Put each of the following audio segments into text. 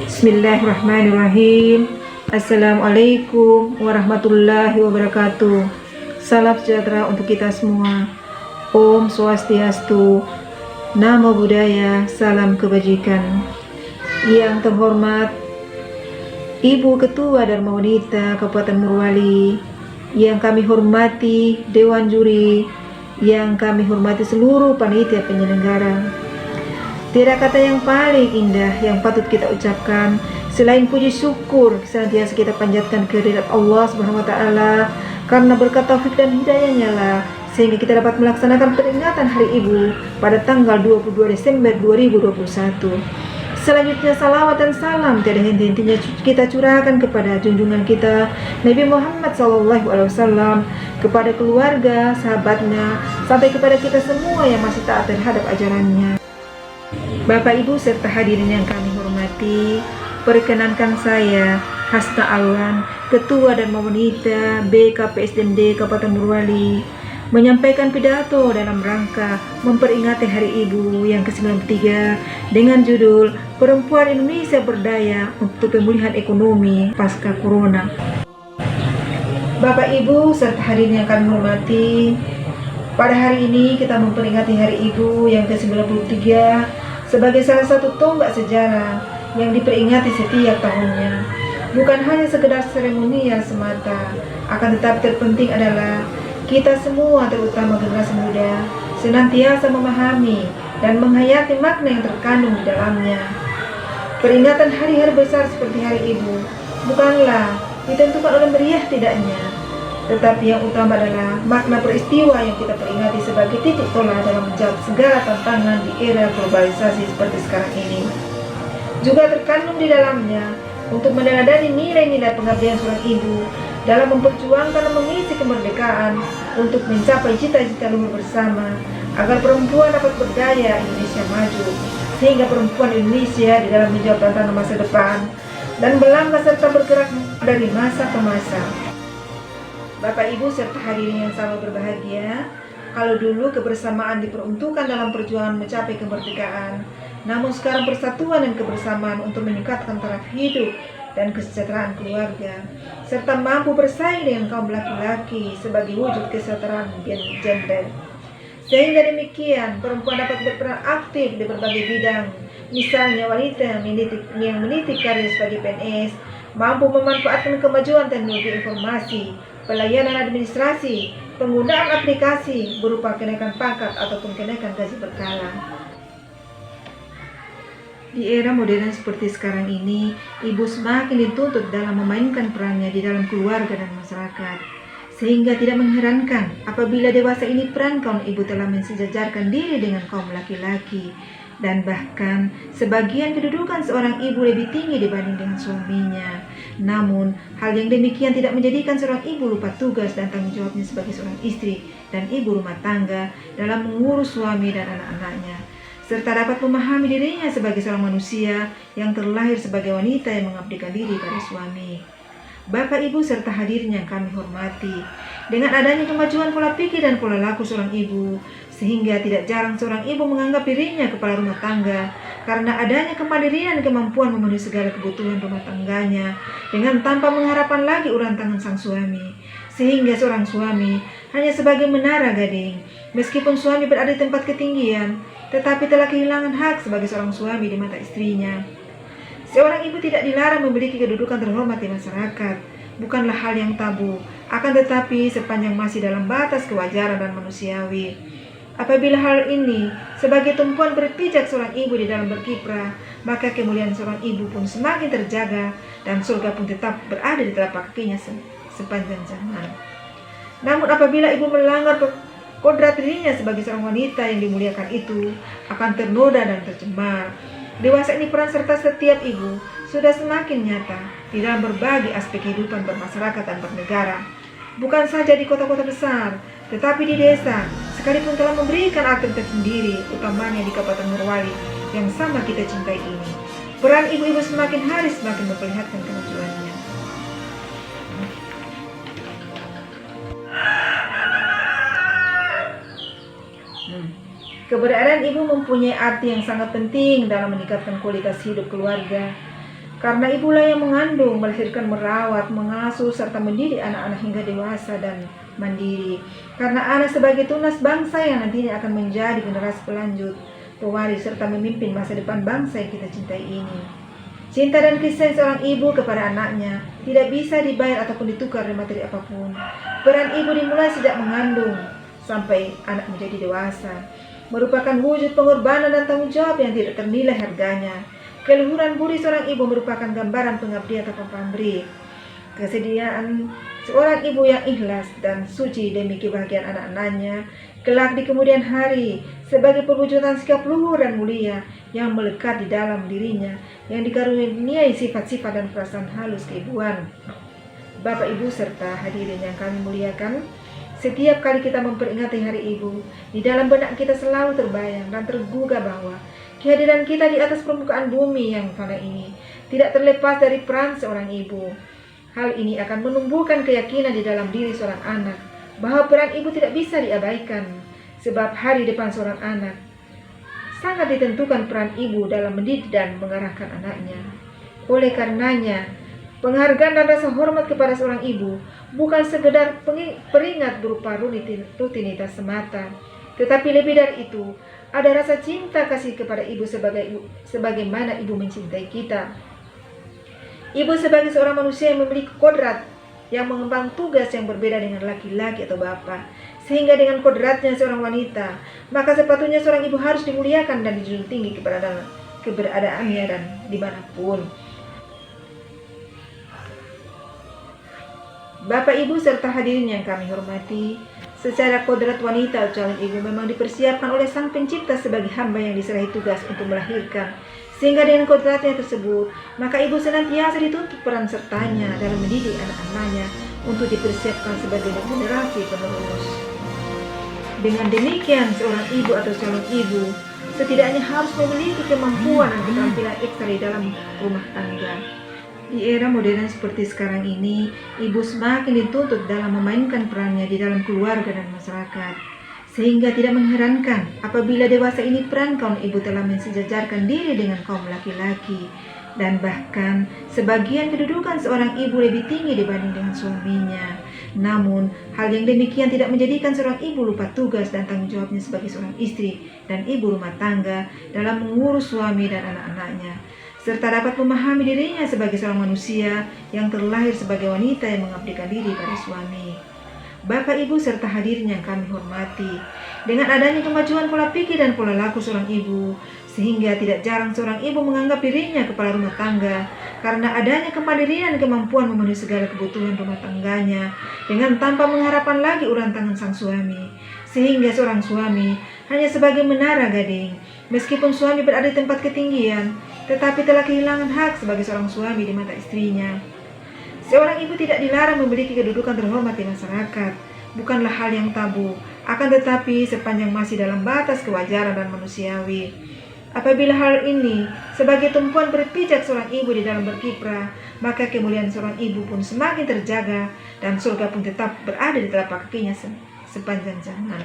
Bismillahirrahmanirrahim. Assalamualaikum warahmatullahi wabarakatuh. Salam sejahtera untuk kita semua. Om Swastiastu, Namo Buddhaya, salam kebajikan. Yang terhormat Ibu Ketua Dharma Wanita Kabupaten Morowali, yang kami hormati Dewan Juri, yang kami hormati seluruh panitia penyelenggara. Tidak kata yang paling indah yang patut kita ucapkan selain puji syukur senantiasa kita panjatkan kehadirat Allah Subhanahu wa taala, karena berkat taufik dan hidayahnya lah sehingga kita dapat melaksanakan peringatan Hari Ibu pada tanggal 22 Desember 2021. Selanjutnya salawat dan salam tiada henti-hentinya kita curahkan kepada junjungan kita Nabi Muhammad SAW, kepada keluarga, sahabatnya, sampai kepada kita semua yang masih taat terhadap ajarannya. Bapak Ibu serta hadirin yang kami hormati, perkenankan saya Hasna Alwan, Ketua Dharma Wanita BKPSDMD Kabupaten Morowali, menyampaikan pidato dalam rangka memperingati Hari Ibu yang ke-93 dengan judul Perempuan Indonesia Berdaya untuk Pemulihan Ekonomi Pasca Corona. Bapak Ibu serta hadirin yang kami hormati, pada hari ini kita memperingati Hari Ibu yang ke-93 sebagai salah satu tonggak sejarah yang diperingati setiap tahunnya. Bukan hanya sekedar seremonial semata, akan tetapi terpenting adalah kita semua, terutama generasi muda, senantiasa memahami dan menghayati makna yang terkandung di dalamnya. Peringatan hari-hari besar seperti Hari Ibu bukanlah ditentukan oleh meriah tidaknya, tetapi yang utama adalah makna peristiwa yang kita peringati sebagai titik tolak dalam menjawab segala tantangan di era globalisasi seperti sekarang ini. Juga terkandung di dalamnya untuk meneladani nilai-nilai pengabdian seorang ibu dalam memperjuangkan dan mengisi kemerdekaan untuk mencapai cita-cita luhur bersama, agar perempuan dapat berdaya, Indonesia maju, sehingga perempuan Indonesia di dalam menjawab tantangan masa depan dan melangkah serta bergerak dari masa ke masa. Bapak Ibu serta hadirin yang selalu berbahagia, kalau dulu kebersamaan diperuntukkan dalam perjuangan mencapai kemerdekaan, namun sekarang persatuan dan kebersamaan untuk meningkatkan taraf hidup dan kesejahteraan keluarga, serta mampu bersaing dengan kaum laki-laki sebagai wujud kesetaraan gender. Sehingga demikian, perempuan dapat berperan aktif di berbagai bidang, misalnya wanita yang meniti karir sebagai PNS, mampu memanfaatkan kemajuan teknologi informasi, pelayanan administrasi, penggunaan aplikasi berupa kenaikan pangkat ataupun kenaikan gaji berkala. Di era modern seperti sekarang ini, ibu semakin dituntut dalam memainkan perannya di dalam keluarga dan masyarakat. Sehingga tidak mengherankan apabila dewasa ini peran kaum ibu telah mensejajarkan diri dengan kaum laki-laki. Dan bahkan sebagian kedudukan seorang ibu lebih tinggi dibanding dengan suaminya. Namun hal yang demikian tidak menjadikan seorang ibu lupa tugas dan tanggung jawabnya sebagai seorang istri dan ibu rumah tangga dalam mengurus suami dan anak-anaknya, serta dapat memahami dirinya sebagai seorang manusia yang terlahir sebagai wanita yang mengabdikan diri pada suami. Bapak Ibu serta hadirin yang kami hormati, dengan adanya kemajuan pola pikir dan pola laku seorang ibu, sehingga tidak jarang seorang ibu menganggap dirinya kepala rumah tangga karena adanya kemandirian dan kemampuan memenuhi segala kebutuhan rumah tangganya dengan tanpa mengharapkan lagi uluran tangan sang suami. Sehingga seorang suami hanya sebagai menara gading, meskipun suami berada di tempat ketinggian, tetapi telah kehilangan hak sebagai seorang suami di mata istrinya. Seorang ibu tidak dilarang memiliki kedudukan terhormat di masyarakat, bukanlah hal yang tabu, akan tetapi sepanjang masih dalam batas kewajaran dan manusiawi. Apabila hal ini sebagai tumpuan berpijak seorang ibu di dalam berkiprah, maka kemuliaan seorang ibu pun semakin terjaga dan surga pun tetap berada di telapak kakinya sepanjang zaman. Namun apabila ibu melanggar kodrat dirinya sebagai seorang wanita yang dimuliakan itu, akan ternoda dan tercemar. Dewasa ini peran serta setiap ibu sudah semakin nyata di dalam berbagai aspek kehidupan bermasyarakat dan bernegara. Bukan saja di kota-kota besar, tetapi di desa, sekalipun telah memberikan arti tersendiri, utamanya di Kabupaten Morowali yang sama kita cintai ini. Peran ibu-ibu semakin hari semakin memperlihatkan kemajuannya. Keberadaan ibu mempunyai arti yang sangat penting dalam meningkatkan kualitas hidup keluarga. Karena ibulah yang mengandung, melahirkan, merawat, mengasuh, serta mendidik anak-anak hingga dewasa dan mandiri. Karena anak sebagai tunas bangsa yang nantinya akan menjadi generasi pelanjut, pewaris, serta memimpin masa depan bangsa yang kita cintai ini. Cinta dan kasih seorang ibu kepada anaknya tidak bisa dibayar ataupun ditukar dengan materi apapun. Peran ibu dimulai sejak mengandung sampai anak menjadi dewasa, merupakan wujud pengorbanan dan tanggung jawab yang tidak ternilai harganya. Keluhuran budi seorang ibu merupakan gambaran pengabdian atau pemberi. Kesediaan seorang ibu yang ikhlas dan suci demi kebahagiaan anak-anaknya kelak di kemudian hari sebagai perwujudan sikap luhur dan mulia yang melekat di dalam dirinya, yang dikaruniai sifat-sifat dan perasaan halus keibuan. Bapak, Ibu, serta hadirin yang kami muliakan, setiap kali kita memperingati Hari Ibu, di dalam benak kita selalu terbayang dan tergugah bahwa kehadiran kita di atas permukaan bumi yang fana ini tidak terlepas dari peran seorang ibu. Hal ini akan menumbuhkan keyakinan di dalam diri seorang anak bahwa peran ibu tidak bisa diabaikan, sebab hari depan seorang anak sangat ditentukan peran ibu dalam mendidik dan mengarahkan anaknya. Oleh karenanya, penghargaan dan rasa hormat kepada seorang ibu bukan sekedar peringat berupa rutinitas semata, tetapi lebih dari itu, ada rasa cinta kasih kepada ibu sebagaimana ibu mencintai kita. Ibu sebagai seorang manusia yang memiliki kodrat yang mengemban tugas yang berbeda dengan laki-laki atau bapak, sehingga dengan kodratnya seorang wanita, maka sepatutnya seorang ibu harus dimuliakan dan dijunjung tinggi keberadaannya dan dimanapun. Bapak, Ibu, serta hadirin yang kami hormati, secara kodrat wanita atau calon ibu memang dipersiapkan oleh Sang Pencipta sebagai hamba yang diserahi tugas untuk melahirkan. Sehingga dengan kodratnya tersebut, maka ibu senantiasa dituntut peran sertanya dalam mendidik anak-anaknya untuk dipersiapkan sebagai generasi penerus. Dengan demikian, seorang ibu atau calon ibu setidaknya harus memiliki kemampuan dan keterampilan ekstra di dalam rumah tangga. Di era modern seperti sekarang ini, ibu semakin dituntut dalam memainkan perannya di dalam keluarga dan masyarakat. Sehingga tidak mengherankan apabila dewasa ini peran kaum ibu telah mensejajarkan diri dengan kaum laki-laki. Dan bahkan sebagian kedudukan seorang ibu lebih tinggi dibanding dengan suaminya. Namun, hal yang demikian tidak menjadikan seorang ibu lupa tugas dan tanggung jawabnya sebagai seorang istri dan ibu rumah tangga dalam mengurus suami dan anak-anaknya, serta dapat memahami dirinya sebagai seorang manusia yang terlahir sebagai wanita yang mengabdikan diri pada suami. Bapak, Ibu, serta hadirin yang kami hormati, dengan adanya kemajuan pola pikir dan pola laku seorang ibu, sehingga tidak jarang seorang ibu menganggap dirinya kepala rumah tangga karena adanya kemandirian dan kemampuan memenuhi segala kebutuhan rumah tangganya dengan tanpa mengharapkan lagi uluran tangan sang suami, sehingga seorang suami hanya sebagai menara gading. Meskipun suami berada di tempat ketinggian, tetapi telah kehilangan hak sebagai seorang suami di mata istrinya. Seorang ibu tidak dilarang memiliki kedudukan terhormat di masyarakat, bukanlah hal yang tabu, akan tetapi sepanjang masih dalam batas kewajaran dan manusiawi. Apabila hal ini sebagai tumpuan berpijak seorang ibu di dalam berkiprah, maka kemuliaan seorang ibu pun semakin terjaga dan surga pun tetap berada di telapak kakinya sepanjang zaman.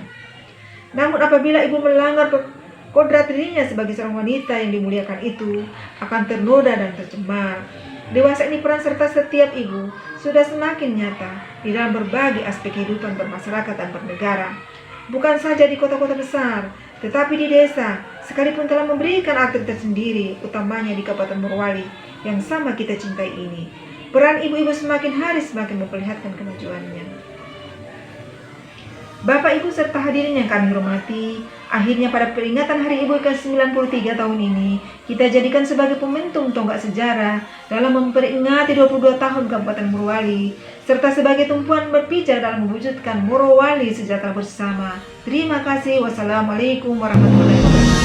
Namun apabila ibu melanggar kodrat dirinya sebagai seorang wanita yang dimuliakan itu, akan ternoda dan tercemar. Dewasa ini peran serta setiap ibu sudah semakin nyata di dalam berbagai aspek kehidupan bermasyarakat dan bernegara. Bukan saja di kota-kota besar, tetapi di desa, sekalipun telah memberikan arti tersendiri, utamanya di Kabupaten Morowali yang sama kita cintai ini. Peran ibu-ibu semakin hari semakin memperlihatkan kemajuannya. Bapak, Ibu, serta hadirin yang kami hormati, akhirnya pada peringatan Hari Ibu ke-93 tahun ini, kita jadikan sebagai momentum tonggak sejarah dalam memperingati 22 tahun Kabupaten Morowali, serta sebagai tumpuan berpijak dalam mewujudkan Morowali sejahtera bersama. Terima kasih. Wassalamualaikum warahmatullahi wabarakatuh.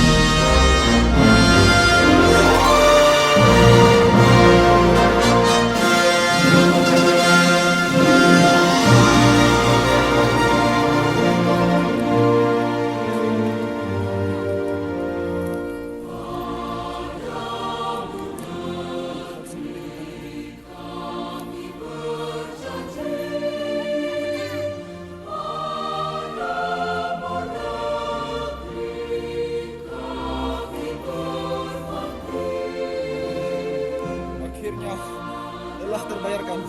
akhirnya telah terbayarkan.